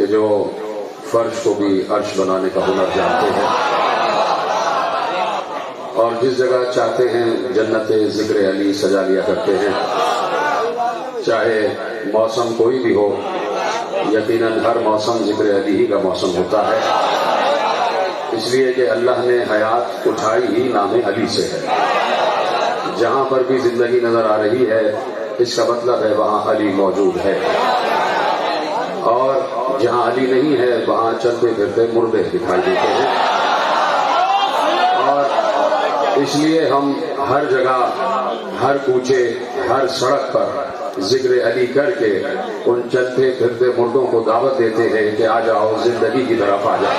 کہ جو فرش کو بھی عرش بنانے کا ہنر جانتے ہیں اور جس جگہ چاہتے ہیں جنت ذکر علی سجا لیا کرتے ہیں، چاہے موسم کوئی بھی ہو، یقیناً ہر موسم ذکر علی ہی کا موسم ہوتا ہے، اس لیے کہ اللہ نے حیات اٹھائی ہی نام علی سے ہے۔ جہاں پر بھی زندگی نظر آ رہی ہے اس کا مطلب ہے وہاں علی موجود ہے، اور جہاں علی نہیں ہے وہاں چلتے پھرتے مردے دکھائی دیتے ہیں۔ اور اس لیے ہم ہر جگہ، ہر کوچے، ہر سڑک پر ذکر علی کر کے ان چلتے پھرتے مردوں کو دعوت دیتے ہیں کہ آ جاؤ، زندگی کی طرف آ جاؤ،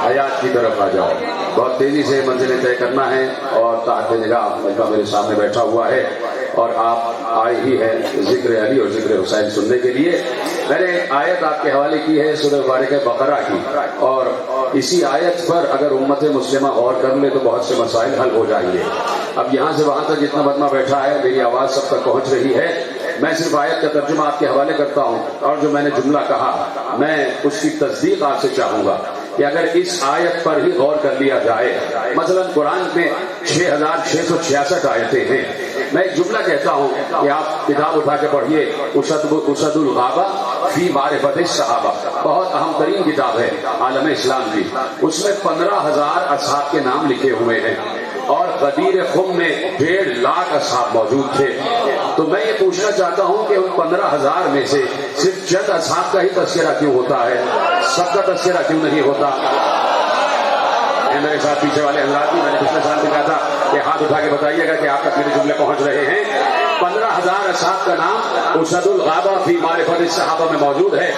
حیات کی طرف آ جاؤ۔ بہت تیزی سے منزلیں طے کرنا ہے، اور تحت نگاہ ملکہ میرے سامنے بیٹھا ہوا ہے اور آپ آئے ہی ہیں ذکر علی اور ذکر حسین سننے کے لیے۔ میں نے آیت آپ کے حوالے کی ہے سورہ مبارکہ بقرہ کی، اور اسی آیت پر اگر امت مسلمہ غور کر لے تو بہت سے مسائل حل ہو جائیں گے۔ اب یہاں سے وہاں تک جتنا بدمہ بیٹھا ہے، میری آواز سب تک پہنچ رہی ہے۔ میں صرف آیت کا ترجمہ آپ کے حوالے کرتا ہوں، اور جو میں نے جملہ کہا میں اس کی تصدیق آپ سے چاہوں گا کہ اگر اس آیت پر ہی غور کر لیا جائے، مثلا قرآن میں 6666 آیتیں ہیں، میں ایک جملہ کہتا ہوں کہ آپ کتاب اٹھا کے پڑھیے، اسد الغابہ فی معرفت الصحابہ، بہت اہم ترین کتاب ہے عالم اسلام کی، اس میں 15,000 اصحاب کے نام لکھے ہوئے ہیں، اور غدیر خم میں 1.5 لاکھ اصحاب موجود تھے۔ تو میں یہ پوچھنا چاہتا ہوں کہ ان 15,000 میں سے صرف چند اصحاب کا ہی تذکرہ کیوں ہوتا ہے، سب کا تذکرہ کیوں نہیں ہوتا؟ میرے ساتھ پیچھے والے حضرات بھی، میں نے پچھلے سال بھی کہا تھا کہ ہاتھ اٹھا کے بتائیے گا کہ آپ تک میرے جملے پہنچ رہے ہیں۔ 15,000 اصحاب کا نام اسد الغابہ فی معرفت الصحابہ میں موجود ہے،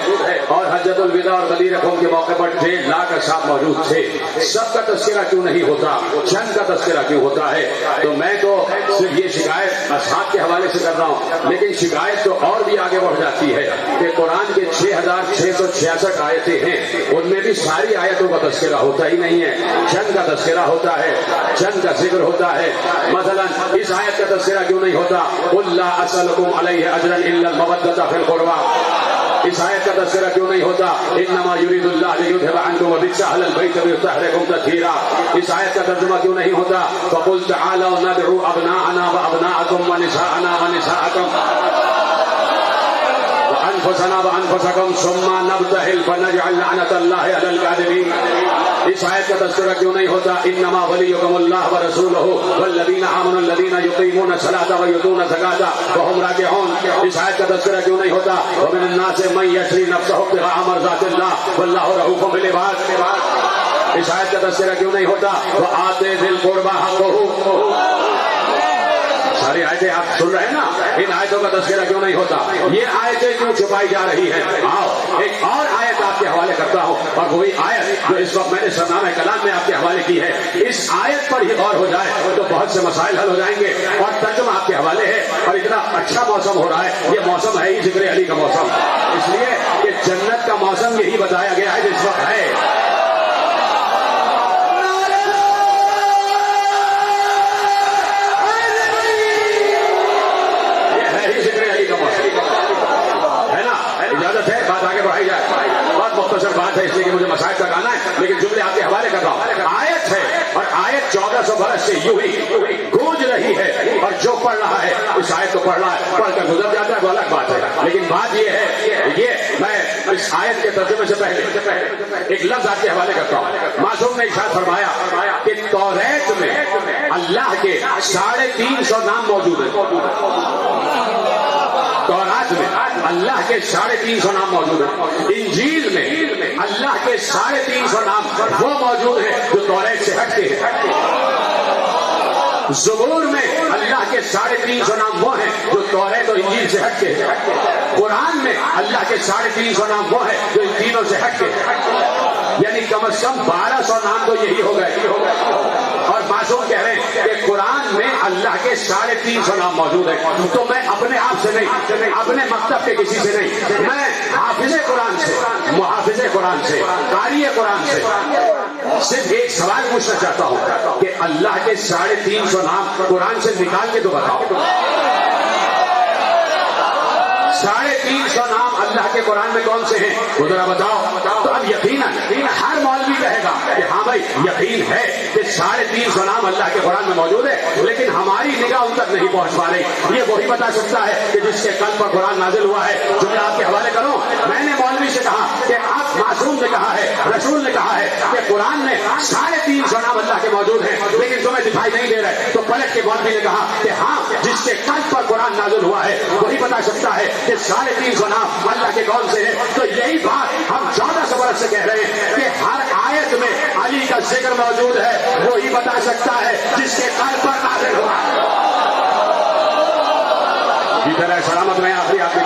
اور حجۃ الوداع اور غدیر خم کے موقع پر 1.5 لاکھ اصحاب موجود تھے۔ سب کا تذکرہ کیوں نہیں ہوتا، چند کا تذکرہ کیوں ہوتا ہے؟ تو میں تو صرف یہ شکایت اصحاب کے حوالے سے کر رہا ہوں، لیکن شکایت تو اور بھی آگے بڑھ جاتی ہے کہ قرآن کے 6666 آیتیں ہیں، ان میں بھی ساری آیتوں کا تذکرہ ہوتا ہی نہیں ہے، چند کا تذکرہ ہوتا ہے، چند کا ذکر ہوتا ہے۔ مثلا اس آیت کا تذکرہ کیوں نہیں ہوتا؟ قل لا اسألكم علیہ اجرا الا المودۃ فی القربى، اس آیت کا تذکرہ کیوں نہیں ہوتا؟ انما یرید اللہ لیذھب عنکم الرجس اہل البیت ویطہرکم تطہیرا، اس آیت کا ترجمہ کیوں نہیں ہوتا؟ فقل تعالوا ندعو ابناءنا وابناءکم ونساءنا ونساءکم وانفسنا وانفسکم ثم نبتہل فنجعل لعنۃ اللہ علی الکاذبین، اس آیت کا تذکرہ کیوں نہیں ہوتا؟ انما ولیکم اللہ ورسولہ والذین آمنوا الذین یقیمون الصلاۃ ویؤتون الزکاۃ وهم راکعون، اس آیت کا تذکرہ کیوں نہیں ہوتا؟ ومن الناس من یشری نفسہ ابتغاء مرضات اللہ واللہ رؤوف بالعباد، اس آیت کا تذکرہ کیوں نہیں ہوتا؟ وآت ذی القربى حقہ، ساری آیتیں آپ سن رہے ہیں نا، ان آیتوں کا تذکرہ کیوں نہیں ہوتا؟ یہ آیتیں کیوں چھپائی جا رہی ہیں؟ آؤ ایک اور آیت آپ کے حوالے کرتا ہوں، اور وہی آیت جو اس وقت میں نے سرنامہ کلام میں آپ کے حوالے کی ہے، اس آیت پر ہی غور ہو جائے تو بہت سے مسائل حل ہو جائیں گے۔ اور ترجمہ آپ کے حوالے ہے، اور اتنا اچھا موسم ہو رہا ہے، یہ موسم ہے ہی ذکر علی کا موسم، اس لیے کہ جنت کا موسم یہی بتایا گیا ہے جو اس وقت ہے۔ اجازت ہے بات آگے بڑھائی جائے، بہت مختصر بات ہے اس لیے کہ مجھے مسائل تک آنا ہے، لیکن جملے آپ کے حوالے کر رہا ہوں۔ آیت ہے، اور آیت 1400 برس سے یوں ہی گونج رہی ہے، اور جو پڑھ رہا ہے اس آیت کو پڑھ رہا ہے، پڑھ کر گزر جاتا ہے وہ الگ بات ہے، لیکن بات یہ ہے، یہ میں اس آیت کے ترجمے سے پہلے ایک لفظ آپ کے حوالے کرتا ہوں۔ معصوم نے ارشاد فرمایا کہ توریت میں اللہ کے 350 نام موجود ہیں، تورات میں اللہ کے 350 نام موجود ہیں، انجیل میں اللہ کے 350 نام وہ موجود ہیں جو توریت سے ہٹتے ہیں، زبور میں اللہ کے 350 نام وہ ہیں جو توریت اور انجیل سے ہٹتے ہیں، قرآن میں اللہ کے 350 نام وہ ہیں جو ان تینوں سے ہٹتے ہیں، یعنی کم از کم 1200 نام تو یہی ہو گئے۔ اور معصوم کہہ رہے ہیں کہ قرآن میں اللہ کے 350 نام موجود ہیں، تو میں اپنے آپ سے نہیں، اپنے مکتب کے کسی سے نہیں، میں حافظ قرآن سے، محافظ قرآن سے، قاری قرآن سے صرف ایک سوال پوچھنا چاہتا ہوں کہ اللہ کے 350 نام قرآن سے نکال کے تو بتاؤ، 350 نام اللہ کے قرآن میں کون سے ہیں وہ ذرا بتاؤ. تو اب یقیناً ہر مولوی کہے گا کہ ہاں بھائی یقین ہے کہ 350 نام اللہ کے قرآن میں موجود ہے, لیکن ہماری نگاہ ان تک نہیں پہنچ پا رہی. یہ وہی بتا سکتا ہے کہ جس کے قلب پر قرآن نازل ہوا ہے. جو میں آپ کے حوالے کروں, میں نے مولوی سے کہا کہ آپ معصوم نے کہا ہے, رسول نے کہا ہے کہ قرآن میں 350 نام اللہ کے موجود ہیں, لیکن تمہیں دکھائی نہیں دے رہے. تو پلٹ کے مولوی نے کہا کہ ہاں جس کے قلب پر قرآن نازل ہوا ہے وہی بتا سکتا ہے کہ 350 نام اللہ کے کون سے ہیں. تو یہی بات ہم 1400 برس سے کہہ رہے ہیں کہ ہر آیت میں علی کا ذکر موجود ہے, وہی بتا سکتا ہے جس کے قلب پر نازل ہوا ہے. طرح سلامت میں آخری آپ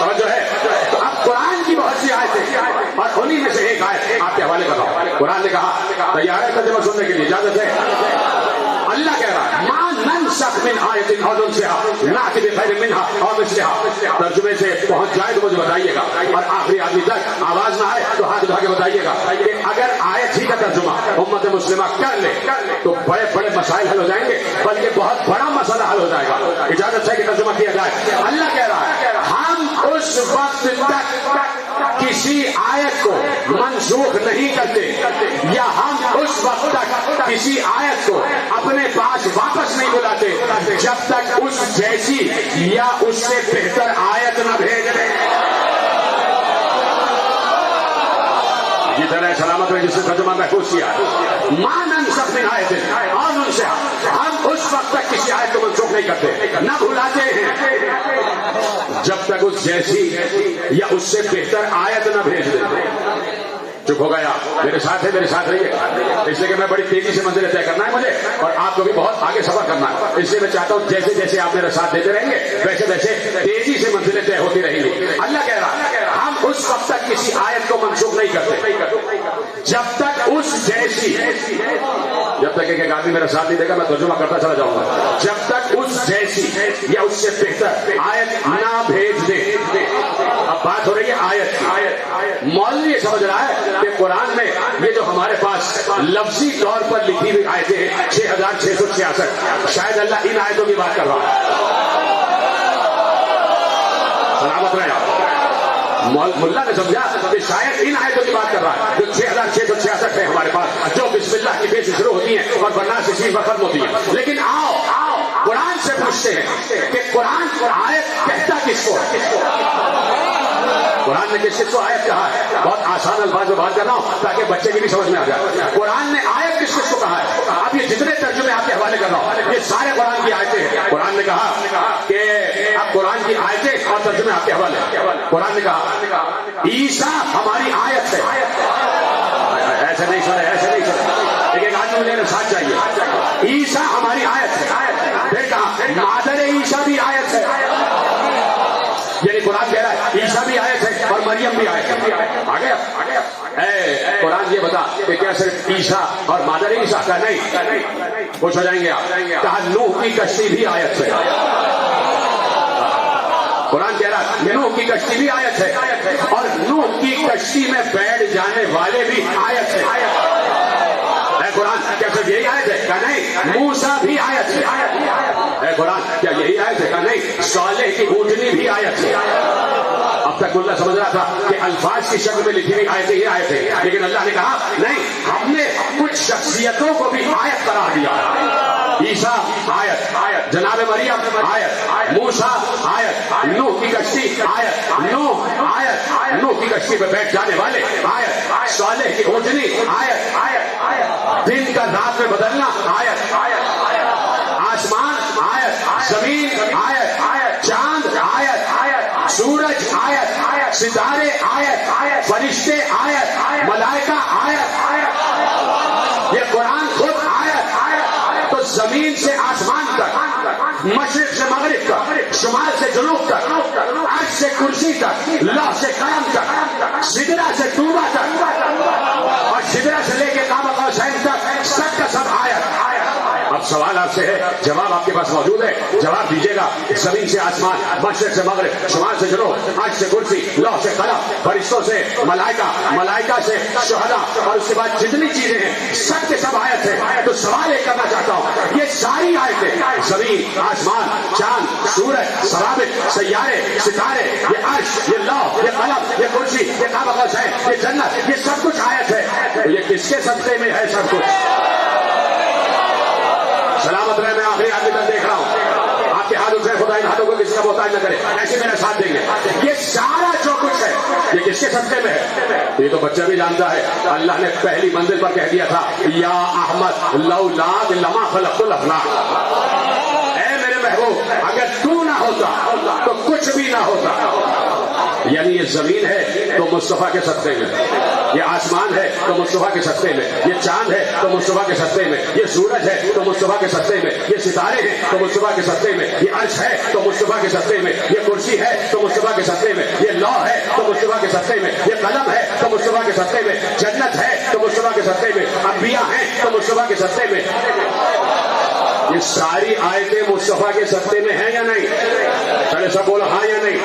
اور جو ہے تو اب قرآن کی بہت سی آیتیں اور انہی میں سے ایک آیت آپ کے حوالے کراؤ. قرآن نے کہا تیار ہے ترجمہ سننے کے لیے اجازت ہے. اللہ کہہ رہا ہے ما ننسخ من آیت او ننسها نأتی بخیر منها او مثلها. ترجمے سے پہنچ جائے تو مجھے بتائیے گا, اور آخری آدمی تک آواز نہ آئے تو ہاتھ اٹھا کے بتائیے گا کہ اگر آیت ہی کا ترجمہ امت مسلمہ کر لے تو بڑے بڑے مسائل حل ہو جائیں گے, بلکہ بہت بڑا مسئلہ حل ہو جائے گا. اجازت ہے کہ ترجمہ کیا جائے. اللہ کہہ رہا ہے ہم اس وقت تک کسی آیت کو منسوخ نہیں کرتے, یا ہم اس وقت تک کسی آیت کو اپنے پاس واپس نہیں بلاتے جب تک اس جیسی یا اس سے بہتر آیت نہ بھیج دیں. جس طرح سلامت میں جس نے ترجمہ محفوظ کیا ما ننسخ من آیت اور ان سے ہم اس وقت تک کسی آیت کو منسوخ نہیں کرتے, نہ بھلاتے ہیں جب تک اس جیسی یا اس سے بہتر آیت نہ بھیج دیں. چپ ہو گیا, میرے ساتھ ہے, میرے ساتھ رہیے, اس لیے کہ میں بڑی تیزی سے منزلیں طے کرنا ہے مجھے, اور آپ کو بھی بہت آگے سفر کرنا ہے. اس لیے میں چاہتا ہوں جیسے جیسے آپ میرا ساتھ دیتے رہیں گے ویسے ویسے تیزی سے منزلیں طے ہوتی رہیں گی. اللہ کہہ رہا ہم اس وقت تک کسی آیت کو منسوخ نہیں کرتے جب تک اس جیسی, جب تک ایک آدمی میرا ساتھ نہیں دے گا میں ترجمہ کرتا چلا جاؤں گا, جب تک اس جیسی یا اس سے بہتر آیت نہ بھیج دے. اب بات ہو رہی ہے آیت. مولوی یہ سمجھ رہا ہے کہ قرآن میں یہ جو ہمارے پاس لفظی طور پر لکھی ہوئی آیتیں ہیں 6666, شاید اللہ ان آیتوں کی بات کر رہا ہے. سلامت رہے آپ. ملا نے سمجھا کہ شاید ان آیتوں کی بات کر رہا ہے جو 6666 ہے ہمارے پاس, جو بسم اللہ کی بے سے شروع ہوتی ہیں اور بننا سے چیز ختم ہوتی ہیں. لیکن آؤ قرآن سے پوچھتے ہیں کہ قرآن آیت کہتا کس کو ہے. قرآن نے کس چیز کو آیت کہا ہے؟ بہت آسان الفاظ میں بات کر رہا ہوں تاکہ بچے کی بھی سمجھ میں آ جائے. قرآن نے آیت کس چیز کو کہا ہے؟ اب یہ جتنے ترجمے آپ کے حوالے کر رہا ہوں یہ سارے قرآن کی آیتیں ہیں. قرآن نے کہا کہ اب قرآن کی آیتیں اور ترجمے آپ کے حوالے. قرآن نے کہا عیسیٰ ہماری آیت ہے. ایسے نہیں سنے, ایسے نہیں سنے, ایک آدمی مجھے ساتھ چاہیے. عیسیٰ ہماری آیت ہے. پھر کہا مادر عیسیٰ بھی آیت ہے. یعنی قرآن کہہ رہا ہے عیسیٰ بھی آیت ہے اور مریم بھی آیت ہے. آ گیا اے قرآن یہ بتا کہ کیا صرف عیسیٰ اور مادر عیسیٰ کا نہیں, خوش ہو جائیں گے آپ. کہا نوح کی کشتی بھی آیت ہے. قرآن کہہ رہا ہے نوح کی کشتی بھی آیت ہے اور نوح کی کشتی میں بیٹھ جانے والے بھی آیت ہے. اے قرآن کیا صرف یہی آیت ہے؟ کہا نہیں, موسیٰ بھی آیت ہے. اے قرآن کیا یہی آیت ہے؟ کہا نہیں, صالح کی اونٹنی بھی آیت ہے. اب تک اللہ سمجھ رہا تھا کہ الفاظ کی شکل میں لکھی ہوئی آیتیں ہی آیت ہے, لیکن اللہ نے کہا نہیں, ہم نے کچھ شخصیتوں کو بھی آیت قرار دیا. عیسیٰ آیت, جناب مریم آیت, موسیٰ آیت, نوح کی کشتی آیت, نوح آیت, نوح کی کشتی پہ بیٹھ جانے والے آیت, صالح کی اونٹنی آیت, دن کا رات میں بدلنا آیت, آسمان آیت, زمین آیت, چاند آیت, سورج آیت, ستارے آیت, فرشتے آیت, ملائکہ آیت. یہ قرآن خود آیت. تو زمین سے آسمان تک, مشرق سے مغرب تک, شمال سے جنوب تک, عرش سے کرسی تک, لوح سے قلم تک, سدرہ سے طوبہ تک اور سدرہ سے لے کے قاب قوسین تک, سب کا سب آیت. اب سوال آپ سے ہے، جواب آپ کے پاس موجود ہے، جواب دیجیے گا۔ زمین سے آسمان، مشرق سے مغرب، شمال سے جنوب، عرش سے کرسی، لوح سے قلم، فرشتوں سے ملائکہ، ملائکہ سے شہداء، اور اس کے بعد جتنی چیزیں ہیں سب کے سب آیت ہے۔ تو سوال یہ کرنا چاہتا ہوں، یہ ساری آیتیں، زمین، آسمان، چاند، سورج، ثوابت، سیارے، ستارے، یہ عرش، یہ لوح، یہ قلم، یہ کرسی، یہ قاب قوسین، یہ جنت، یہ سب کچھ آیت ہے۔ تو یہ کس کے صدقے میں ہے سب کچھ؟ سلامت رہے، میں آخری آدمی تک دیکھ رہا ہوں، آپ کے ہاتھ اٹھے، خدا ان ہاتھوں کو کسی کا محتاج نہ کرے، ایسے میرا ساتھ دیں گے۔ یہ سارا جو کچھ ہے یہ کس کے صدقے میں ہے؟ یہ تو بچہ بھی جانتا ہے، اللہ نے پہلی منزل پر کہہ دیا تھا، یا احمد لولاک لما خلقت الافلاک، اے میرے محبوب اگر تو نہ ہوتا تو کچھ بھی نہ ہوتا۔ یعنی یہ زمین ہے تو مصطفیٰ کے صدقے میں، یہ آسمان ہے تو مصطفیٰ کے صدقے میں، یہ چاند ہے تو مصطفیٰ کے صدقے میں، یہ سورج ہے تو مصطفیٰ کے صدقے میں، یہ ستارے ہیں تو مصطفیٰ کے صدقے میں، یہ عرش ہے تو مصطفیٰ کے صدقے میں، یہ کرسی ہے تو مصطفیٰ کے صدقے میں، یہ لوح ہے تو مصطفیٰ کے صدقے میں، یہ قلم ہے تو مصطفیٰ کے صدقے میں، جنت ہے تو مصطفیٰ کے صدقے میں، انبیاء ہیں تو مصطفیٰ کے صدقے میں۔ یہ ساری آیتیں مصطفیٰ کے صدقے میں ہیں یا نہیں؟ چلے سب بولو ہاں یا نہیں؟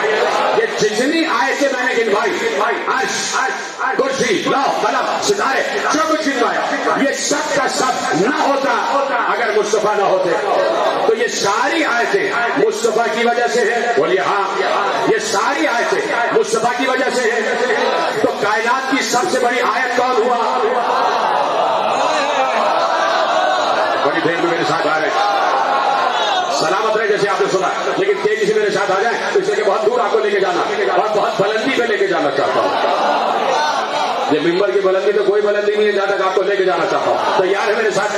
یہ جتنی آیتیں میں نے گنوائی، عرش، کرسی، لوح، قلم، ستارے، جو کچھ گنوایا، یہ سب کا سب نہ ہوتا اگر مصطفیٰ نہ ہوتے۔ تو یہ ساری آیتیں مصطفیٰ کی وجہ سے ہیں، بولیے ہاں، یہ ساری آیتیں مصطفیٰ کی وجہ سے ہیں۔ تو کائنات کی سب سے بڑی آیت کون ہوا؟ بڑی دیر میں میرے ساتھ آ رہے ہیں، سلامت رہے جیسے آپ نے سنا، لیکن تیزی سے میرے ساتھ آ جائیں، اس لیے کہ بہت دور آپ کو لے کے جانا اور بہت بلندی پہ لے کے جانا چاہتا ہوں۔ یہ ممبر کی بلندی تو کوئی بلندی نہیں ہے جہاں تک آپ کو لے کے جانا چاہتا ہوں۔ تیار ہے میرے ساتھ؟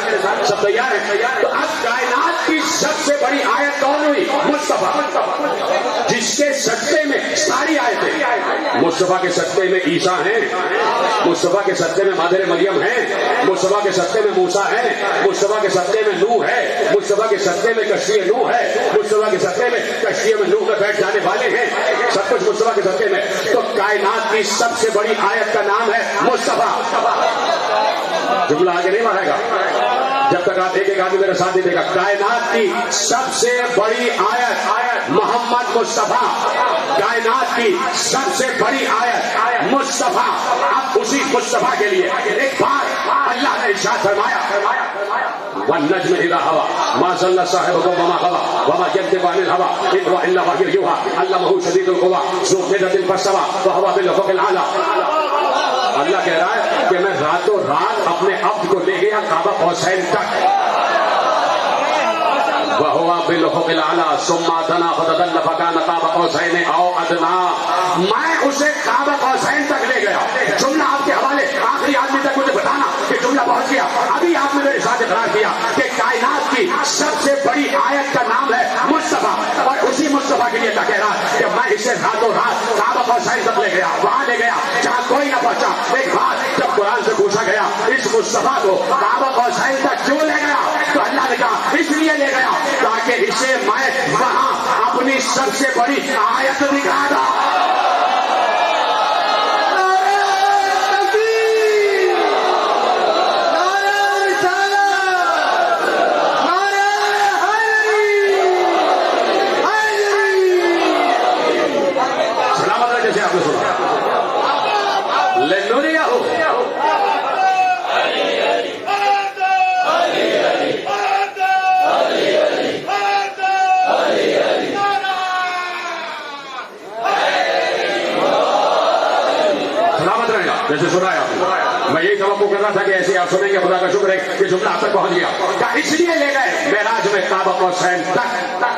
سب تیار ہیں؟ تو اب کائنات کی سب سے بڑی آیت کون ہوئی؟ مصطفیٰ، جس کے صدقے میں ساری آیتیں، مصطفیٰ کے صدقے میں عیسیٰ ہیں، مصطفیٰ کے صدقے میں مادر مریم ہیں، مصطفیٰ کے صدقے میں موسیٰ ہیں، مصطفیٰ کے صدقے میں نوح ہے، مصطفیٰ کے صدقے میں کشتی نوح ہے، مصطفیٰ کے صدقے میں کشتی میں نوح میں بیٹھ جانے والے ہیں، سب کچھ مصطفیٰ کے صدقے میں۔ تو کائنات کی سب سے بڑی آیت کا نام ہے مصطفیٰ۔ جملہ آگے نہیں بڑھے گا جب تک آپ ایک ایک آدمی میرے ساتھ دے گا۔ کائنات کی سب سے بڑی آیت محمد مصطفیٰ، کائنات کی سب سے بڑی آیت مصطفیٰ۔ اب اسی مصطفیٰ کے لیے ایک بار اللہ نے ارشاد فرمایا، والنجم اذا هوى ما ضل صاحبكم وما غوى وما ينطق عن الهوى ان هو الا وحي يوحى علمه شديد القوى ذو مرة فاستوى وهو بالافق الاعلى۔ اللہ کہہ رہا ہے کہ میں راتوں رات اپنے عبد کو لے گیا کعبہ قوسین تک، وهو بالافق الاعلى ثم دنا فتدلى فكان قاب قوسين او ادنى۔ میں اسے کعبہ قوسین تک لے گیا۔ جملہ آپ کے حوالے، آخری آدمی تک مجھے بتانا کہ جملہ پہنچ گیا۔ ابھی آپ نے میرے ساتھ اقرار کیا کہ کائنات کی سب سے بڑی آیت کا نام ہے مصطفیٰ، اور اسی مصطفیٰ کے لیے اللہ کہہ رہا ہے کہ میں اسے راتوں رات کعبہ قوسین تک لے گیا، وہاں لے گیا جہاں کوئی نہ پہنچا۔ ایک بات جب قرآن سے پوچھا گیا اس مصطفیٰ کو کعبہ قوسین تک کیوں لے گیا، تو اللہ نے کہا اس لیے لے گیا تاکہ اسے میں وہاں اپنی سب سے بڑی آیت دکھا دوں۔ جیسے سنا ہے آپ نے، میں یہی توقع کر رہا تھا کہ ایسے آپ سنیں گے، خدا کا شکر ہے کہ جملہ آپ تک پہنچ گیا۔ کیا اس لیے لے گئے معراج میں کعبہ قوسین تک؟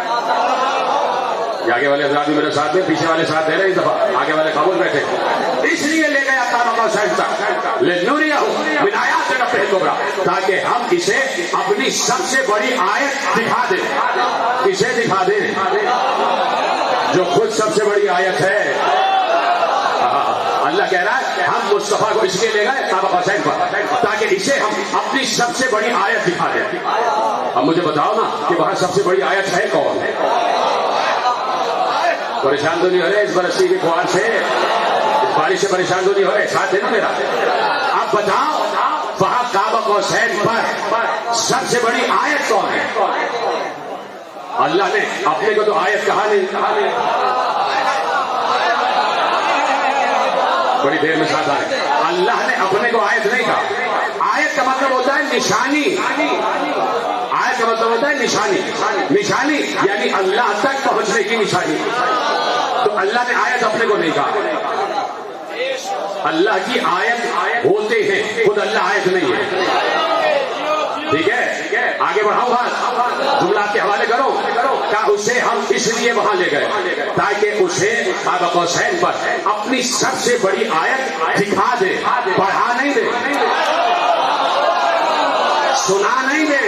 آگے والے حضرات بھی میرے ساتھ میں، پیچھے والے ساتھ دے رہے، اس دفعہ آگے والے خاموش بیٹھے۔ اس لیے لے گیا کعبہ قوسین تک لنریہ من آیات ربہ الکبریٰ، تاکہ ہم اسے اپنی سب سے بڑی آیت دکھا دیں۔ اسے دکھا دیں جو خود سب سے بڑی آیت ہے۔ اللہ کہہ رہا ہے ہم مصطفیٰ کو اس لیے لے گئے کعبہ قوسین پر تاکہ اسے ہم اپنی سب سے بڑی آیت دکھا دیں۔ اب مجھے بتاؤ نا کہ وہاں سب سے بڑی آیت ہے کون؟ پریشان تو نہیں ہو رہے اس برسی کی فوار سے، اس بارش سے پریشان تو نہیں ہو رہے؟ ساتھ ہے نا میرا؟ اب بتاؤ وہاں کعبہ قوسین پر سب سے بڑی آیت کون ہے؟ اللہ نے اپنے کو تو آیت کہا نہیں، بڑی دیر میں ساتھ آئے، اللہ نے اپنے کو آیت نہیں کہا۔ آیت کا مطلب ہوتا ہے نشانی، آیت کا مطلب ہوتا ہے نشانی، نشانی یعنی اللہ تک پہنچنے کی نشانی۔ تو اللہ نے آیت اپنے کو نہیں کہا، اللہ کی آیت ہوتے ہیں، خود اللہ آیت نہیں ہے۔ ٹھیک ہے، آگے بڑھاؤں بات، جملات کے حوالے کرو۔ کیا اسے ہم اس لیے وہاں لے گئے تاکہ اسے کعبہ قوسین پر اپنی سب سے بڑی آیت دکھا دے، پڑھا نہیں دے، سنا نہیں دے،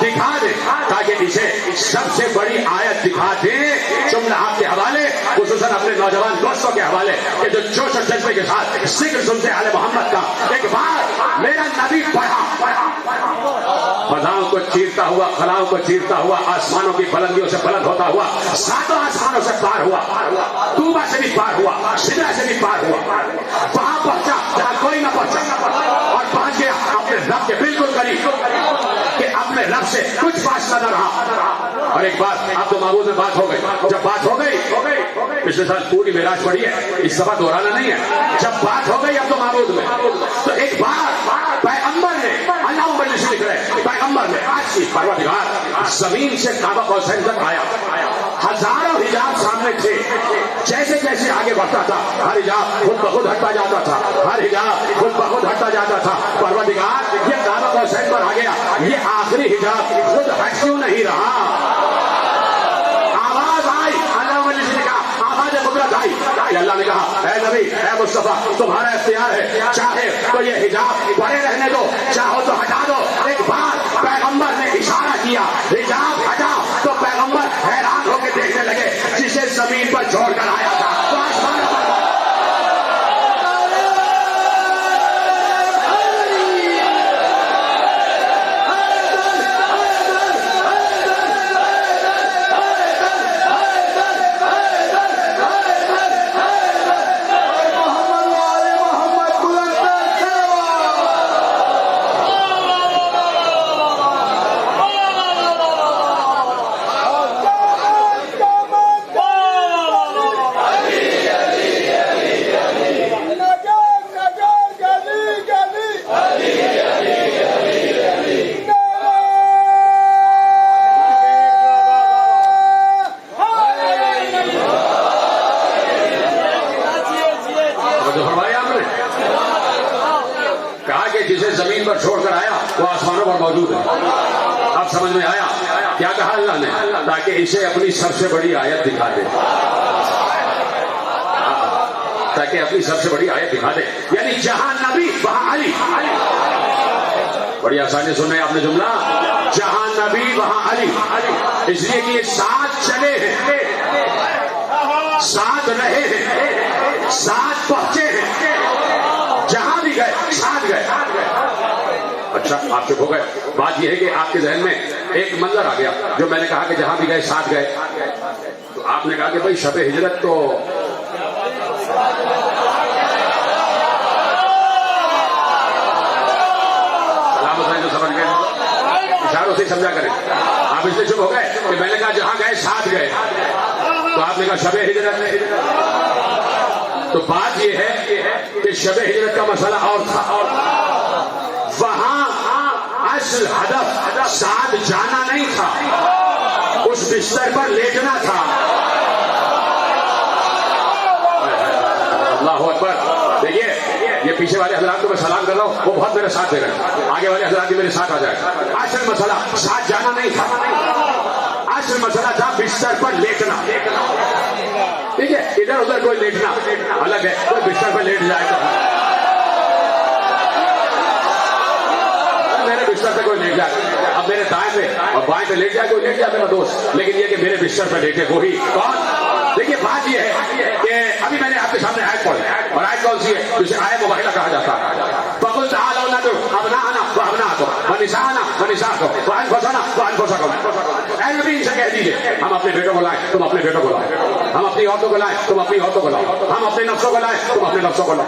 دکھا دے، تاکہ اسے سب سے بڑی آیت دکھا دے۔ جملہ آپ کے حوالے، خصوصاً اپنے نوجوان دوستوں کے حوالے کہ جو جوش اور جذبے کے ساتھ ذکر سنتے آل محمد کا، ایک بار میرا نبی پڑھا، فضاؤں کو چیرتا ہوا، خلاؤں کو چیرتا ہوا، آسمانوں کی بلندیوں سے بلند ہوتا ہوا، ساتوں آسمانوں سے پار ہوا، طوبہ سے بھی پار ہوا، سدرہ سے بھی پار ہوا، وہاں پہنچا جہاں کوئی نہ پہنچا، اور پہنچ گیا اپنے رب کے بالکل قریب کہ اپنے رب سے کچھ فاصلہ نہ رہا۔ اور ایک بات اب تو معبود میں بات ہو گئی، جب بات ہو گئی، پچھلے سال پوری معراج پڑھی ہے، اس دفعہ دہرانا نہیں ہے، جب بات ہو گئی اب تو معبود میں، تو ایک بار پیغمبر نے، اللہ مجلس لکھ رہے، پیغمبر نے آج کی پروردگار زمین سے کعبہ قوسین تک آیا، ہزاروں حجاب سامنے تھے، جیسے جیسے آگے بڑھتا تھا ہر حجاب خود بخود ہٹتا جاتا تھا، ہر حجاب خود بخود ہٹتا جاتا تھا۔ پروردگار یہ کعبہ قوسین پر آ گیا، یہ آخری حجاب خود ہٹ کیوں نہیں رہا؟ آواز آئی، اللہ مجلس نے کہا، آواز قدرت آئی، اللہ نے کہا اے نبی، اے مصطفیٰ، تمہارا اختیار ہے، چاہے تو یہ حجاب پڑے رہنے دو، چاہو تو ہٹا دو۔ ایک بار پیغمبر نے اشارہ کیا، حجاب ہٹا، تو پیغمبر حیران ہو کے دیکھنے لگے، جسے زمین پر چھوڑ کر آیا تھا تو آسمان پر۔ جسے زمین پر چھوڑ کر آیا وہ آسمانوں پر موجود ہے۔ اب سمجھ میں آیا کیا کہا اللہ نے؟ تاکہ اسے اپنی سب سے بڑی آیت دکھا دے، تاکہ اپنی سب سے بڑی آیت دکھا دے، یعنی جہاں نبی وہاں علی۔ بڑی آسانی سنیں آپ نے جملہ، جہاں نبی وہاں علی، اس لیے کہ یہ ساتھ چلے ہیں، ساتھ رہے ہیں، ساتھ پہنچے ہیں، جہاں بھی گئے ساتھ گئے۔ اچھا آپ چپ ہو گئے، بات یہ ہے کہ آپ کے ذہن میں ایک منظر آ گیا، جو میں نے کہا کہ جہاں بھی گئے ساتھ گئے، تو آپ نے کہا کہ بھائی شب ہجرت تو جو سمجھ گئے اشاروں سے سمجھا کریں۔ آپ اس لیے چپ ہو گئے کہ میں نے کہا جہاں گئے ساتھ گئے، تو آپ نے کہا شب ہجرت میں۔ تو بات یہ ہے کہ شب ہجرت کا مسئلہ اور تھا، وہاں اصل ہدف ساتھ جانا نہیں تھا، اس بستر پر لیٹنا تھا۔ اللہ اکبر۔ دیکھیے یہ پیچھے والے حضرات کو میں سلام کر رہا ہوں، وہ بہت میرے ساتھ دے رہے ہیں، آگے والے حضرات بھی میرے ساتھ آ جائے۔ اصل مسئلہ ساتھ جانا نہیں تھا، اصل مسئلہ تھا بستر پر لیٹنا۔ ٹھیک ہے، ادھر ادھر کوئی لیٹنا الگ ہے، کوئی بستر پر لیٹ جائے گا، میرے بستر پہ کوئی لیٹ جائے، اب میرے دائیں پہ اور بائیں پہ لیٹ جائے کوئی لیٹ جائے میرا دوست، لیکن یہ کہ میرے بستر پہ لیٹے وہی کون؟ دیکھیے بات یہ ہے کہ ابھی میں نے آپ کے سامنے آیت پڑھی، اور آیت کون سی ہے؟ جسے آیت مباہلہ کہا جاتا ہے۔ فَقُلْ تَعَالَوْا نَدْعُ أَبْنَاءَنَا وَأَبْنَاءَكُمْ وَنِسَاءَنَا وَنِسَاءَكُمْ وَأَنفُسَنَا وَأَنفُسَكُمْ۔ اے نبی ان سے کہہ دیجیے ہم اپنے بیٹوں کو لائیں تم اپنے بیٹوں کو لاؤ، ہم اپنی عورتوں کو لائیں تم اپنی عورتوں کو لاؤ، ہم اپنے نفسوں کو لائیں تم اپنے نفسوں کو لاؤ۔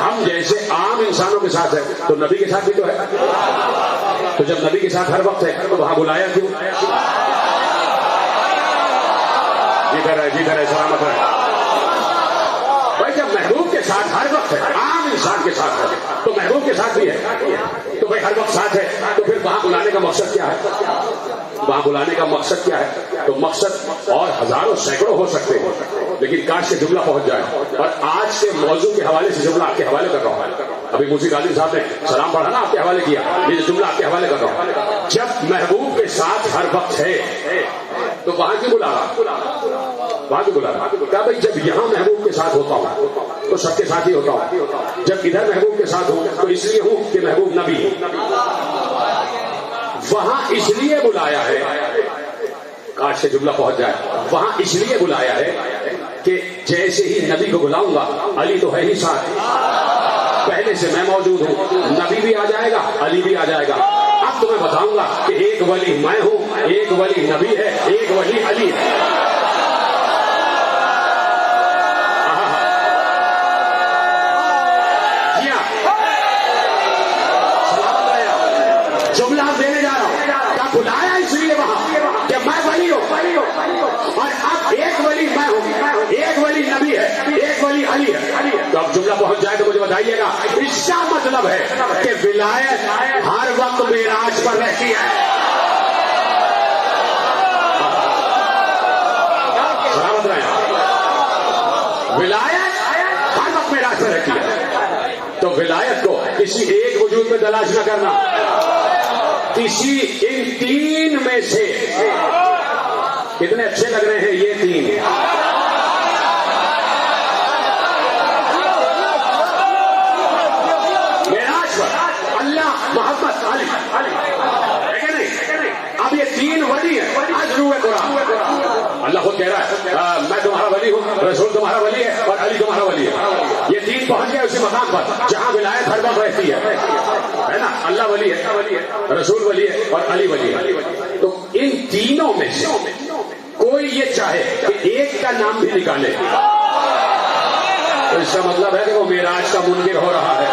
ہم جیسے عام انسانوں کے ساتھ ہے تو نبی کے ساتھ بھی تو ہے. تو جب نبی کے ساتھ ہر وقت ہے تو وہاں بلایا کیوں؟ جی کرے سلامت ہے بھائی. جب محبوب کے ساتھ ہر وقت ہے، عام انسان کے ساتھ ہے، تو محبوب کے ساتھ بھی ہے. تو بھائی ہر وقت ساتھ ہے تو پھر وہاں بلانے کا مقصد کیا ہے؟ وہاں بلانے کا مقصد کیا ہے؟ تو مقصد اور ہزاروں سینکڑوں ہو سکتے ہیں، لیکن کاش کے جملہ پہنچ جائے. اور آج کے موضوع کے حوالے سے جملہ آپ کے حوالے کر رہا ہوں. ابھی موسی غالب صاحب نے سلام پڑھا نا، آپ کے حوالے کیا، یہ جملہ آپ کے حوالے کر رہا ہوں. جب محبوب کے ساتھ ہر وقت ہے تو وہاں کی بلا رہا کیا بھائی؟ جب یہاں محبوب کے ساتھ ہوتا ہوں تو سب کے ساتھ ہی ہوتا ہوں. جب ادھر محبوب کے ساتھ ہوں تو اس لیے ہوں کہ محبوب نبی ہے. وہاں اس لیے بلایا ہے، کاش سے جملہ پہنچ جائے، وہاں اس لیے بلایا ہے کہ جیسے ہی نبی کو بلاؤں گا، علی تو ہے ہی ساتھ، پہلے سے میں موجود ہوں، نبی بھی آ جائے گا، علی بھی آ جائے گا. اب تمہیں بتاؤں گا کہ ایک ولی میں ہوں، ایک ولی نبی ہے، ایک ولی علی ہے. جملہ دینے جا رہا ہوں، کیا بلایا اس لیے وہاں کہ میں ولی ہوں، اور اب ایک ولی میں ہوں، ایک ولی نبی ہے، ایک ولی علی ہے. تو اب جملہ پہنچ جائے تو مجھے بتائیے گا، اس کا مطلب ہے کہ ولایت ہر وقت معراج پر رہتی ہے. سلامت رہے. ولایت ہر وقت معراج پر رہتی ہے. تو ولایت کو کسی ایک وجود میں تلاش نہ کرنا، کسی ان تین میں سے. کتنے اچھے لگ رہے ہیں یہ تین. معراج پر اللہ، محمد، علی ہے کہ نہیں؟ اب یہ تین ولی ہیں. آج روح قرآن اللہ خود کہہ رہا ہے میں تمہارا ولی ہوں، رسول تمہارا ولی ہے، اور علی تمہارا ولی ہے. یہ تین پہنچ گئے اسی مقام پر جہاں ولایت ہر وقت رہتی ہے نا. اللہ ولی ہے، رسول ولی ہے، اور علی ولی ہے. تو ان تینوں میں سے کوئی یہ چاہے کہ ایک کا نام بھی نکالے تو اس کا مطلب ہے کہ وہ معراج کا منکر ہو رہا ہے.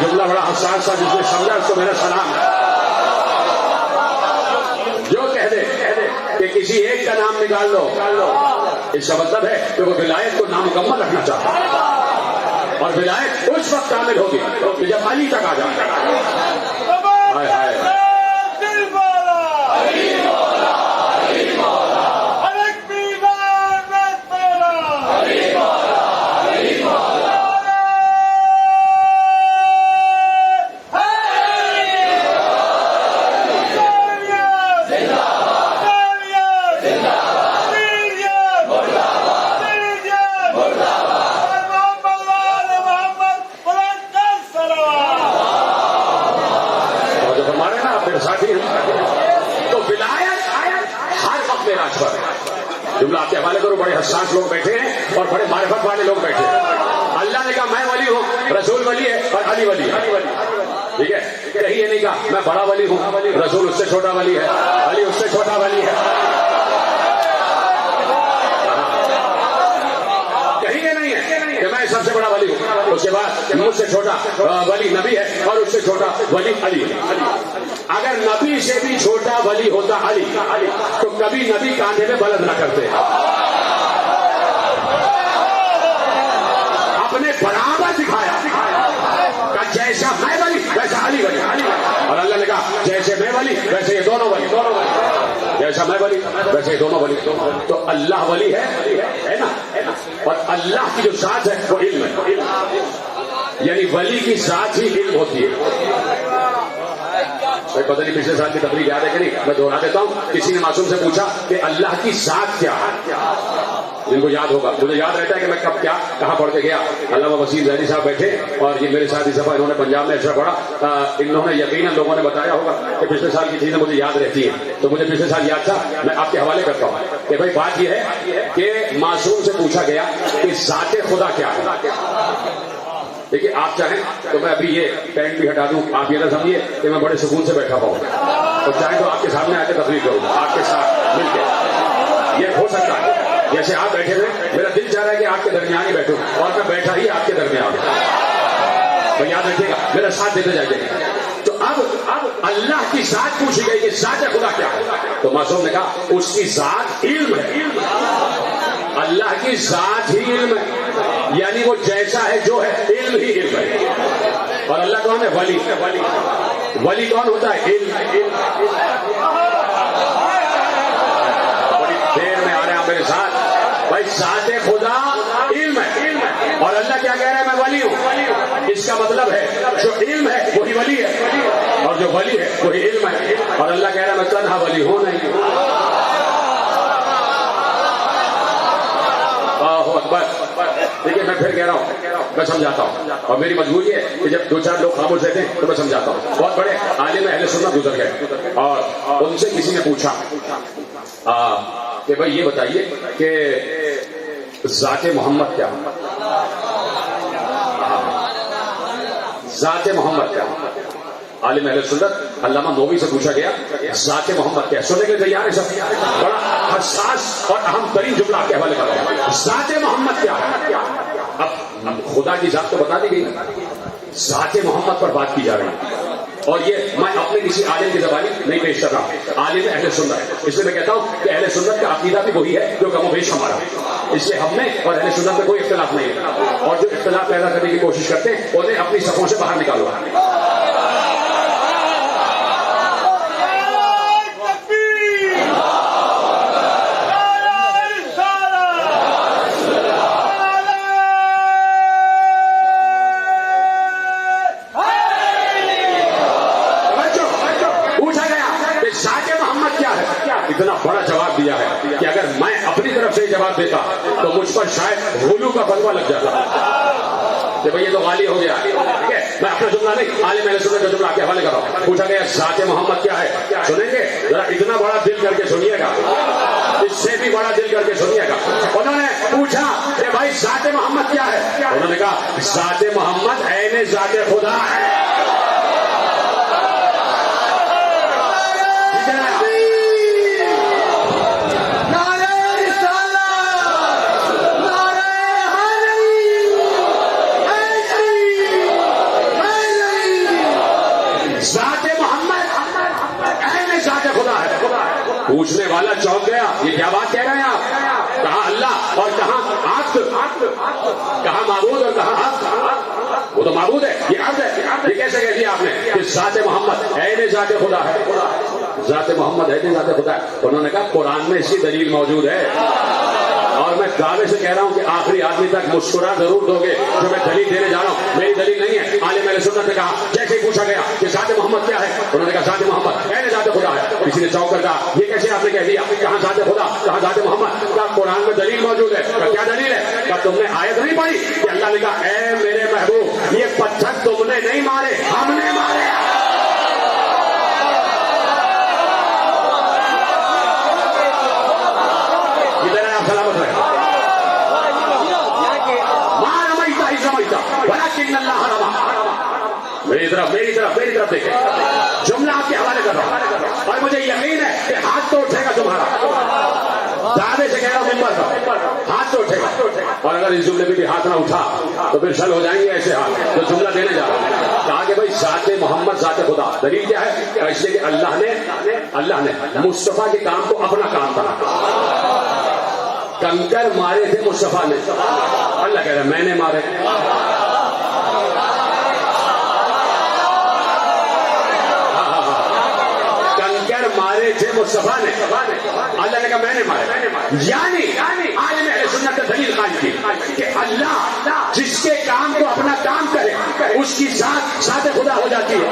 جملہ بڑا حساس تھا، جس نے سمجھا اس کو میرا سلام ہے. جو کہہ دے کہ کسی ایک کا نام نکال لو، اس کا مطلب ہے کہ وہ ولایت کو نامکمل رکھنا چاہتا ہے، اور ولایت اس وقت کامل ہوگی کہ جب علی تک آ جائے. ہائے ہائے جملہ آپ کے حوالے کرو. بڑے حساس لوگ بیٹھے ہیں اور بڑے معرفت والے لوگ بیٹھے ہیں. اللہ نے کہا میں ولی ہوں، رسول ولی ہے، اور علی ولی ہے. ٹھیک ہے، کہیں یہ نہیں کہا میں بڑا ولی ہوں، رسول اس سے چھوٹا ولی ہے، علی اس سے چھوٹا ولی ہے. کہیں یہ نہیں ہے کہ میں سب سے بڑا ولی ہوں، اس کے بعد مجھ سے چھوٹا ولی نبی ہے اور اس سے چھوٹا ولی علی ہے. اگر نبی سے بھی چھوٹا ولی ہوتا علی تو کبھی نبی کاندھے میں بلند نہ کرتے. اپنے برابر دکھایا کہ جیسا میں ولی ویسا علی ولی. اور اللہ نے کہا جیسے میں ولی ویسے یہ دونوں ولی، جیسا میں ولی ویسے یہ دونوں ولی. تو اللہ ولی ہے نا. اور اللہ کی جو ذات ہے وہ علم ہے، یعنی ولی کی ذات ہی علم ہوتی ہے. پتہ نہیں پچھلے سال کی تقریر یاد ہے کہ نہیں، میں دوہرا دیتا ہوں. کسی نے معصوم سے پوچھا کہ اللہ کی ذات کیا ہے. جن کو یاد ہوگا، مجھے یاد رہتا ہے کہ میں کب کیا کہاں پڑھ کے گیا. علامہ وسیم زیدی صاحب بیٹھے اور یہ میرے ساتھ اس دفعہ انہوں نے پنجاب میں ایسا پڑھا. انہوں نے یقیناً لوگوں نے بتایا ہوگا کہ پچھلے سال کی چیزیں مجھے یاد رہتی ہیں، تو مجھے پچھلے سال یاد تھا. میں آپ کے حوالے کرتا ہوں کہ بھائی بات یہ ہے کہ معصوم سے پوچھا گیا کہ ذات خدا کیا ہے. دیکھیے آپ چاہیں تو میں ابھی یہ پینٹ بھی ہٹا دوں، آپ یہ نہ سمجھیے کہ میں بڑے سکون سے بیٹھا پاؤں، اور چاہیں تو آپ کے سامنے آ کے تقریر کروں آپ کے ساتھ مل کے. یہ ہو سکتا ہے جیسے آپ بیٹھے ہوئے میرا دل چاہ رہا ہے کہ آپ کے درمیان ہی بیٹھوں اور میں بیٹھا ہی آپ کے درمیان. تو یاد رکھیے گا میرا ساتھ دیتے جائیے. تو اب اللہ کی ذات پوچھی گئی کہ ذات خدا کیا ہے؟ تو معصوم نے کہا اس کی ذات علم ہے. اللہ کی ذات ہی علم ہے, یعنی وہ جیسا ہے جو ہے علم ہی علم ہے. اور اللہ کون ہے؟ ولی. ولی کون ہوتا ہے؟ علم. بڑی دیر میں آ رہے ہیں میرے ساتھ بھائی. ذات خدا علم ہے اور اللہ کیا کہہ رہا ہے؟ میں ولی ہوں. اس کا مطلب ہے جو علم ہے وہی ولی ہے اور جو ولی ہے وہی علم ہے. اور اللہ کہہ رہا ہے میں تنہا ولی ہوں نہیں. اکبر. دیکھیے میں پھر کہہ رہا ہوں, میں سمجھاتا ہوں اور میری مجبوری ہے کہ جب 2-4 لوگ خاموش رہتے ہیں تو میں سمجھاتا ہوں. بہت بڑے عالم اہل سنت گزر گئے اور ان سے کسی نے پوچھا کہ بھائی یہ بتائیے کہ ذات محمد کیا ہے؟ ذات محمد کیا ہے؟ عالم اہل سنت علامہ نووی سے پوچھا گیا ذات محمد کیا ہے؟ سننے کے لیے تیار ہے سب؟ بڑا حساس اور اہم ترین جملہ آپ کے حوالے کر رہا ہوں. ذات محمد کیا ہے؟ اب خدا کی ذات تو بتا دی گئی, ذات محمد پر بات کی جا رہی ہے. اور یہ میں اپنے کسی عالم کی زبانی نہیں پیش کر رہا, عالم اہل سنت ہے. اس لیے میں کہتا ہوں کہ اہل سنت کا عقیدہ بھی وہی ہے جو کم و بیش ہمارا. اس لیے ہم نے اور اہل سنت میں کوئی اختلاف نہیں ہے, اور جو اختلاف پیدا کرنے کی کوشش کرتے ہیں انہیں اپنی صفوں سے باہر نکالو. اتنا بڑا جواب دیا ہے کہ اگر میں اپنی طرف سے جواب دیتا تو مجھ پر شاید غلو کا فتویٰ لگ جاتا کہ بھئی یہ تو غالی ہو گیا. ٹھیک ہے, میں اپنا جملہ نہیں عالم اہل سنت کا جملہ آپ کے حوالے کر رہا ہوں. پوچھا گیا ذات محمد کیا ہے؟ سنیں گے ذرا, اتنا بڑا دل کر کے سنیے گا, اس سے بھی بڑا دل کر کے سنیے گا. انہوں نے پوچھا کہ بھائی ذات محمد کیا ہے؟ انہوں نے کہا ذات محمد عین ذات خدا ہے. پوچھنے والا چونک گیا, یہ کیا بات کہہ رہے ہیں آپ؟ کہاں اللہ اور کہاں عبد, کہاں معبود اور کہاں عبد؟ وہ تو معبود ہے, یہ عبد ہے. یہ کیسے کہہ دیا آپ نے کہ ذات محمد عین ذات خدا ہے؟ ذات محمد عین ذات خدا ہے. انہوں نے کہا قرآن میں اس کی دلیل موجود ہے اور میں دعوے سے کہہ رہا ہوں کہ آخری آدمی تک مسکرا ضرور دو گے جو میں دلیل دینے جا رہا ہوں. میری دلیل نہیں ہے, عالم اہل سنت نے کہا. جیسے ہی پوچھا گیا کہ ذات محمد کیا ہے, انہوں نے کہا ذات محمد عین ذات خدا ہے. کسی نے چونک کر کہا یہ کیسے آپ نے کہہ دیا, کہاں ذات خدا کہاں ذات محمد؟ کہا قرآن میں دلیل موجود ہے. کیا دلیل ہے؟ کہا تم نے آیت نہیں پڑھی کہ اللہ نے کہا اے میرے محبوب یہ پتھر تم نے نہیں مارے, ہم نے مارے. ادھر آپ سلامت رہے. میری طرف دیکھیں, جملہ آپ کے حوالے کر رہا ہوں اور مجھے یقین ہے کہ ہاتھ تو اٹھے گا تمہارا. دعوے سے کہہ رہا ہوں ممبر کا, ہاتھ تو اٹھے گا. اور اگر اس جملے میں بھی ہاتھ نہ اٹھا تو پھر شل ہو جائیں گے ایسے ہاتھ جو جملہ دینے جا رہا ہوں. کہا کہ بھائی ذات محمد ذات خدا. دلیل کیا ہے؟ اس لیے کہ اللہ نے مصطفیٰ کے کام کو اپنا کام بنا. کنکر مارے تھے مصطفیٰ نے, اللہ کہہ رہا ہے میں نے مارے. مارے تھے مصطفیٰ نے, اللہ نے کہا میں نے مارے. یعنی عالم اہل سنت نے دلیل قائم کی کہ اللہ جس کے کام کو اپنا کام کرے اس کی ذات خدا ہو جاتی ہے.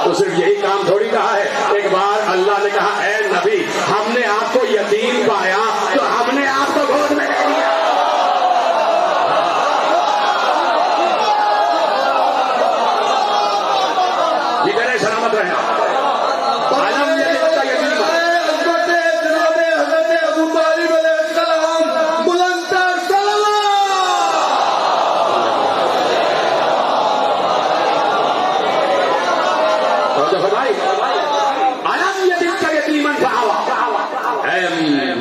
تو صرف یہی کام تھوڑی کہا ہے. ایک بار اللہ نے کہا اے نبی ہم نے آپ کو یتیم پایا تو ہم نے آپ کو گود میں لے لیا. ادھر سلامت رہے.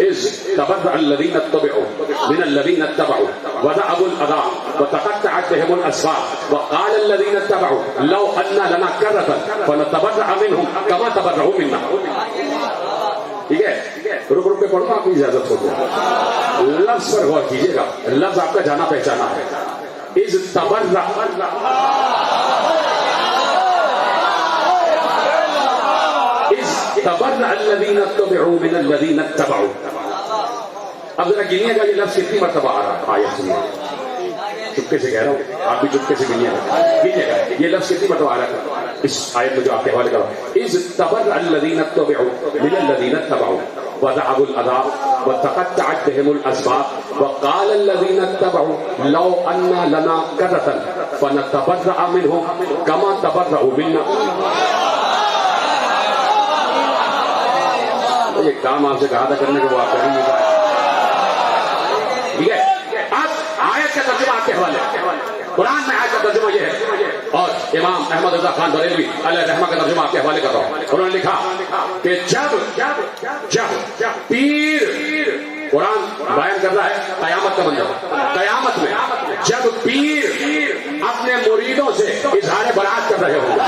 إذ تبرأ الذين اتبعوا من الذين اتبعوا وذهبوا الأذى وتقطعت بهم الأسباب وقال الذين اتبعوا لو أن لنا كرة فنتبرأ منهم كما تبرأوا منا. ٹھیک ہے, رک رک کے پڑھو, آپ کی اجازت ہوتی ہے. لفظ پر غور کیجیے گا, لفظ آپ کا جانا پہچانا ہے. اذ تبرأ, تبرأ الذين اتبعوا من الذين اتبعوا. اب ذرا گنیے گا یہ لفظ کتنی مرتبہ آ رہا ہے آیت میں. چپکے سے کہہ رہا ہوں, آپ بھی چپکے سے گنیے گا یہ لفظ کتنی مرتبہ آ رہا ہے اس آیت میں جو آپ کے حوالے کرا. اذ تبرأ الذين اتبعوا من الذين اتبعوا وذهبوا العذاب وتقطعت بهم الاسباب وقال الذين اتبعوا لو ان لنا كرة فنتبرأ منهم كما تبرأوا منا. یہ کام آپ سے کہا تھا کرنے کو وہ آپ کر نہیں پائے. ٹھیک ہے, اب آیت کا ترجمہ آپ کے حوالے. قرآن میں آیت کا ترجمہ یہ ہے, اور امام احمد رضا خان بریلوی علیہ رحمہ کا ترجمہ آپ کے حوالے کر رہا ہوں. انہوں نے لکھا کہ جب پیر, قرآن بیان کر رہا ہے قیامت کا منظر, قیامت میں جب پیر اپنے مریدوں سے اظہار برات کر رہے ہوں,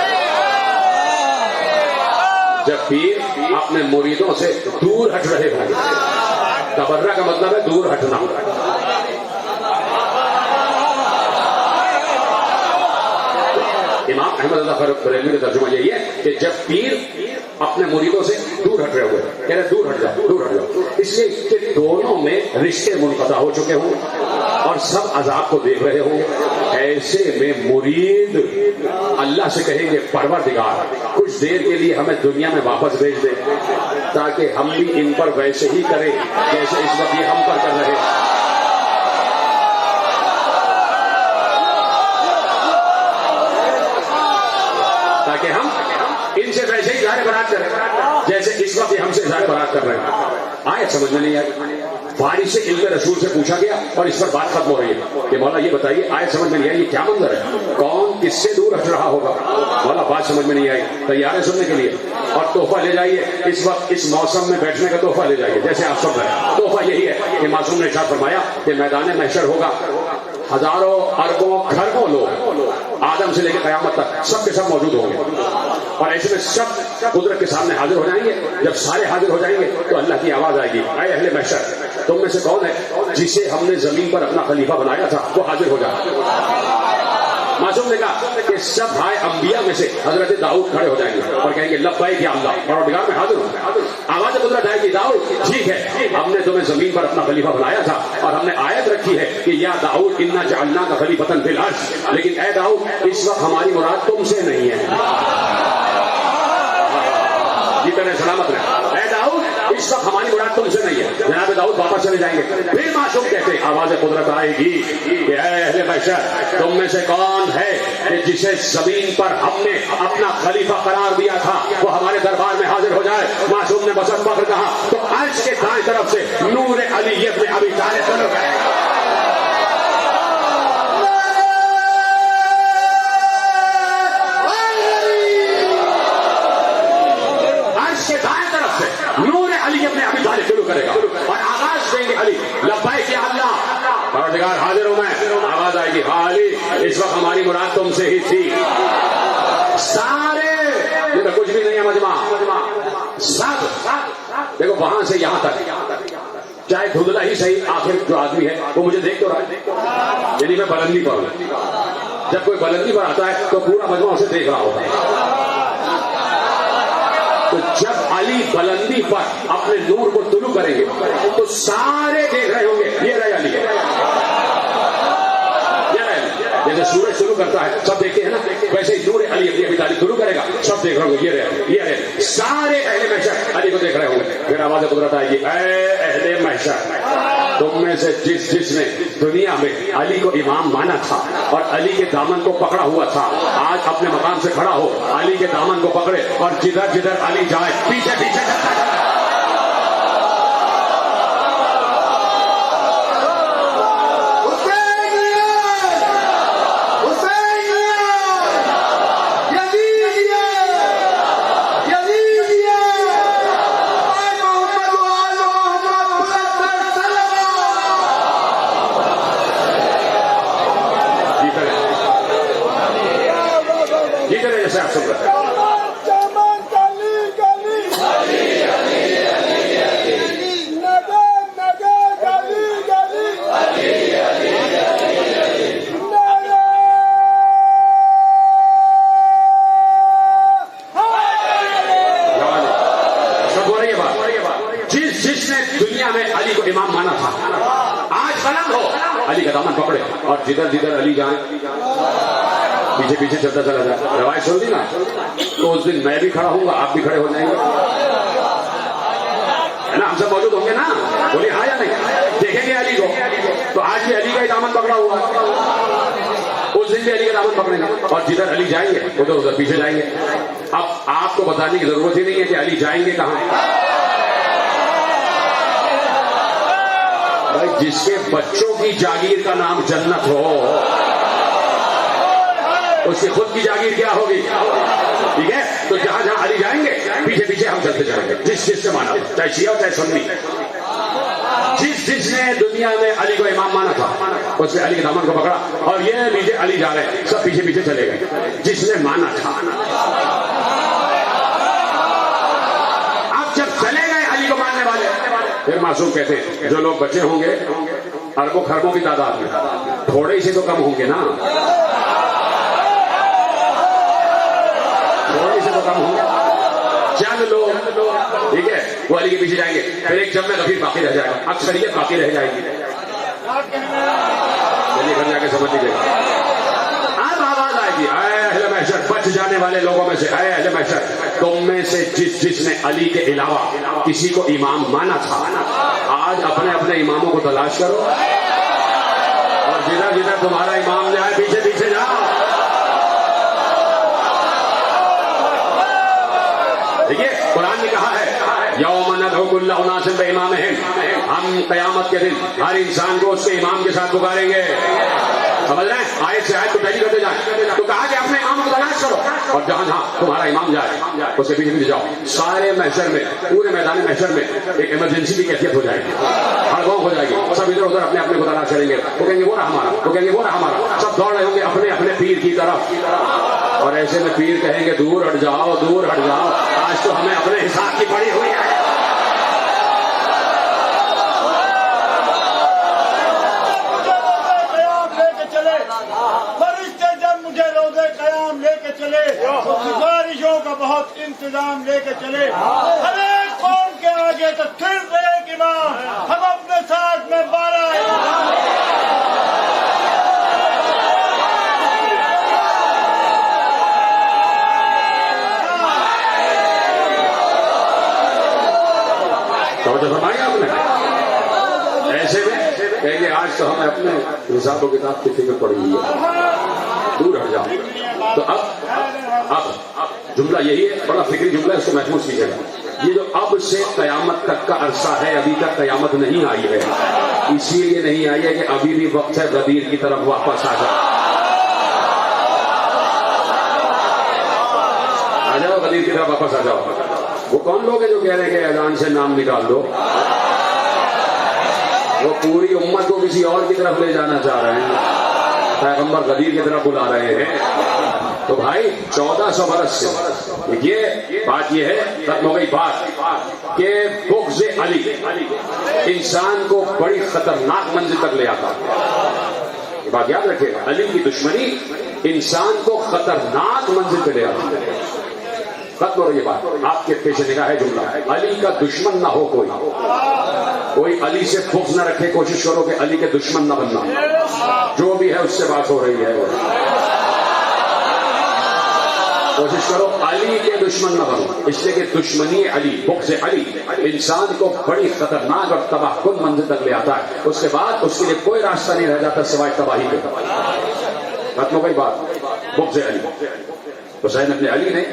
جب پیر اپنے مریدوں سے دور ہٹ رہے ہوں. تبرہ کا مطلب ہے دور ہٹنا. امام احمد رضا بریلوی کا ترجمہ یہی ہے کہ جب پیر اپنے مریدوں سے دور ہٹ رہے ہوئے, کہہ رہے دور ہٹ جاؤ, دور ہٹ جاؤ, اس لیے کہ دونوں میں رشتے منقطع ہو چکے ہوں اور سب عذاب کو دیکھ رہے ہوں. ایسے میں مرید اللہ سے کہیں گے پروردگار کچھ دیر کے لیے ہمیں دنیا میں واپس بھیج دے تاکہ ہم بھی ان پر ویسے ہی کریں جیسے اس وقت یہ ہم پر کر رہے ہیں. تاکہ ہم ان سے ویسے ہی اظہار برات کریں جیسے اس وقت یہ ہم سے اظہار برات کر رہے ہیں. آیت سمجھ میں نہیں آئی. وارث سے علم رسول سے پوچھا گیا اور اس پر بات ختم ہو رہی ہے کہ مولا یہ بتائیے آیت سمجھ میں نہیں آئی, یہ کیا منظر ہے, کون کس سے دور ہٹ رہا ہوگا. مولا بات سمجھ میں نہیں آئی, تیار ہے سننے کے لیے, اور تحفہ لے جائیے. اس وقت اس موسم میں بیٹھنے کا تحفہ لے جائیے جیسے آپ سب رہے. تحفہ یہی ہے کہ معصوم نے ارشاد فرمایا کہ میدان محشر ہوگا, ہزاروں اربوں کھربوں لوگ آدم سے لے کے قیامت تک سب کے سب موجود ہوں گے, اور ایسے میں سب قدرت کے سامنے حاضر ہو جائیں گے. جب سارے حاضر ہو جائیں گے تو اللہ کی آواز آئے گی, اے اہل محشر تم میں سے کون ہے جسے ہم نے زمین پر اپنا خلیفہ بنایا تھا وہ حاضر ہو جائے. معصوم نے کہا کہ سب بھائی انبیاء میں سے حضرت داؤد کھڑے ہو جائیں گے اور کہیں گے لبیک یا اللہ, پروردگار میں حاضر ہوں. آواز قدرت آئے گی, داؤد ٹھیک ہے ہم نے تمہیں زمین پر اپنا خلیفہ بنایا تھا اور ہم نے آیت رکھی ہے کہ یا داؤد انا جعلناک خلیفۃ فی الارض, لیکن اے داؤد اس وقت ہماری مراد تم سے نہیں ہے. جی پہلے سلامت رہے. اے داؤد اس وقت ہماری مراد تم سے نہیں ہے. جناب داؤد واپس چلے جائیں گے. پھر معصوم کہتے آواز قدرت آئے گی کہ اے اہل محشر تم میں سے کون ہے کہ جسے زمین پر ہم نے اپنا خلیفہ قرار دیا تھا وہ ہمارے دربار میں حاضر ہو جائے. معصوم نے بسن فخر کہا تو عرش کے دائیں طرف سے نور علی ابن ابی طالب چلو گئے. نور علی اپنے ابھی طالب شروع کرے گا اور آواز دیں گے علی لبیک یا اللہ, پروردگار حاضر ہوں میں. آواز آئے گی ہاں علی اس وقت ہماری مراد تم سے ہی تھی. سارے یہ تو کچھ بھی نہیں ہے مجمع, سب دیکھو وہاں سے یہاں تک چاہے دھندلا ہی صحیح آخر جو آدمی ہے وہ مجھے دیکھ تو رہا ہے, یعنی میں بلندی پر ہوں. جب کوئی بلندی پر آتا ہے تو پورا مجمع اسے دیکھ رہا ہوتا ہے. تو جب علی بلندی پر اپنے نور کو طلوع کریں گے تو سارے دیکھ رہے ہوں گے یہ رہے علی, جیسے سورج شروع کرتا ہے سب دیکھتے ہیں نا, ویسے ہی نور علی ابی طالب شروع کرے گا سب دیکھ رہے ہوں گے یہ رہے. سارے اہل محشر علی کو دیکھ رہے ہوں گے. پھر آواز قدرت آئے گی اے اہل محشر تم میں سے جس نے دنیا میں علی کو امام مانا تھا اور علی کے دامن کو پکڑا ہوا تھا آج اپنے مقام سے کھڑا ہو, علی کے دامن کو پکڑے اور جدھر جدھر علی جائے پیچھے پیچھے اور جدھر جدھر علی جائیں پیچھے پیچھے چلتا چلا جائے. روایت سن لی نا, تو اس دن میں بھی کھڑا ہوں گا, آپ بھی کھڑے ہو جائیں گے, ہے نا, ہم سب موجود ہوں گے نا. بولیے ہاں یا نہیں؟ دیکھیں گے علی کو. تو آج بھی علی کا دامن پکڑا ہوا ہے, اس دن بھی علی کا دامن پکڑیں گے, اور جدھر علی جائیں گے ادھر ادھر پیچھے جائیں گے. اب آپ کو بتانے کی ضرورت ہی نہیں ہے کہ علی جائیں گے کہاں. جس کے بچوں کی جاگیر کا نام جنت ہو, اس کی خود کی جاگیر کیا ہوگی؟ ٹھیک ہے, تو جہاں جہاں علی جائیں گے پیچھے پیچھے ہم چلتے جائیں گے. جس سے مانا, چاہے شیعہ چاہے سنی, جس نے دنیا میں علی کو امام مانا تھا اس نے علی کے دامن کو پکڑا, اور یہ نیچے علی جا رہے ہیں, سب پیچھے پیچھے چلے گئے جس نے مانا تھا. اب جب چلے گئے علی کو ماننے والے, پھر معصوم کہتے ہیں جو لوگ بچے ہوں گے اربوں خربوں کی تعداد میں, تھوڑے سے تو کم ہوں گے نا, تھوڑے سے تو کم ہوں گے. چند لوگ, ٹھیک ہے, وہ علی کے پیچھے جائیں گے, پھر ایک جب میں کبھی باقی رہ جائے گا, اکثریت باقی رہ جائے گی. چلیے گھر جا کے سمجھ لیجیے گا. اب آواز آئے گی, اے اہل محشر, بچ جانے والے لوگوں میں سے, اے اہل محشر, تم میں سے جس نے علی کے علاوہ کسی کو امام مانا تھا, آج اپنے اپنے اماموں کو تلاش کرو, اور جدھر جدھر تمہارا امام جائے پیچھے پیچھے جاؤ. دیکھیے قرآن نے کہا ہے یوم ندعو کل اناس بامامہم, ہم قیامت کے دن ہر انسان کو اس کے امام کے ساتھ پکاریں گے. سمجھ رہے ہیں؟ آیت سے آیت کو ٹیلی کرتے جائیں. تو کہا کہ اپنے امام کو تلاش کرو, اور جہاں جہاں تمہارا امام جائے اس کے پیچھے پیچھے جاؤ. سارے محشر میں, پورے میدان محشر میں ایک ایمرجنسی کی کیفیت ہو جائے گی, ہڑبڑ ہو جائے گی. سب ادھر ادھر اپنے اپنے کو تلاش کریں گے. وہ کہیں گے وہ رہا ہمارا, وہ کہیں گے وہ رہا ہمارا. سب دوڑ رہے ہوں گے اپنے اپنے پیر کی طرف, اور ایسے میں پیر کہیں گے دور ہٹ جاؤ, دور ہٹ جاؤ, آج تو ہمیں اپنے حساب کی پڑی ہوئی ہے. سفارشوں کا بہت انتظام لے کے چلے, ہر ایک قوم کے آگے تو صرف ایک امام, ہم اپنے ساتھ میں 12 فرمایا آپ نے. ایسے میں کہیں گے آج تو ہمیں اپنے حساب و کتاب کی فکر پڑی ہوئی ہے, دور ہٹ جاؤ. تو اب جملہ یہی ہے, بڑا فکری جملہ ہے, اس کو محفوظ کیجیے گا. یہ جو اب سے قیامت تک کا عرصہ ہے, ابھی تک قیامت نہیں آئی ہے, اسی لیے نہیں آئی ہے کہ ابھی بھی وقت ہے غدیر کی طرف واپس آ جاؤ. آ جاؤ غدیر کی طرف واپس آ جاؤ. وہ کون لوگ ہیں جو کہہ رہے ہیں کہ اذان سے نام نکال دو؟ وہ پوری امت کو کسی اور کی طرف لے جانا چاہ رہے ہیں, پیغمبر غدیر کی طرف بلا رہے ہیں. تو بھائی 1400 برس سے یہ بات یہ ہے, ختم ہو گئی بات کہ بغض علی انسان کو بڑی خطرناک منزل تک لے آتا. یہ بات یاد رکھے, علی کی دشمنی انسان کو خطرناک منزل پہ لے آتی ہے. ختم ہو رہی ہے بات. آپ کے پیش نگاہ ہے جملہ, علی کا دشمن نہ ہو کوئی علی سے بغض نہ رکھے. کوشش کرو کہ علی کے دشمن نہ بننا. جو بھی ہے اس سے بات ہو رہی ہے, کوشش کرو علی کے دشمن نہ بنو, اس لیے کہ دشمنی علی, بغض علی انسان کو بڑی خطرناک اور تباہ کن منزل تک لے آتا ہے. اس کے بعد اس کے لیے کوئی راستہ نہیں رہ جاتا سوائے تباہی کے. ختم ہو گئی بات. بغض علی, حسین ابن علی نے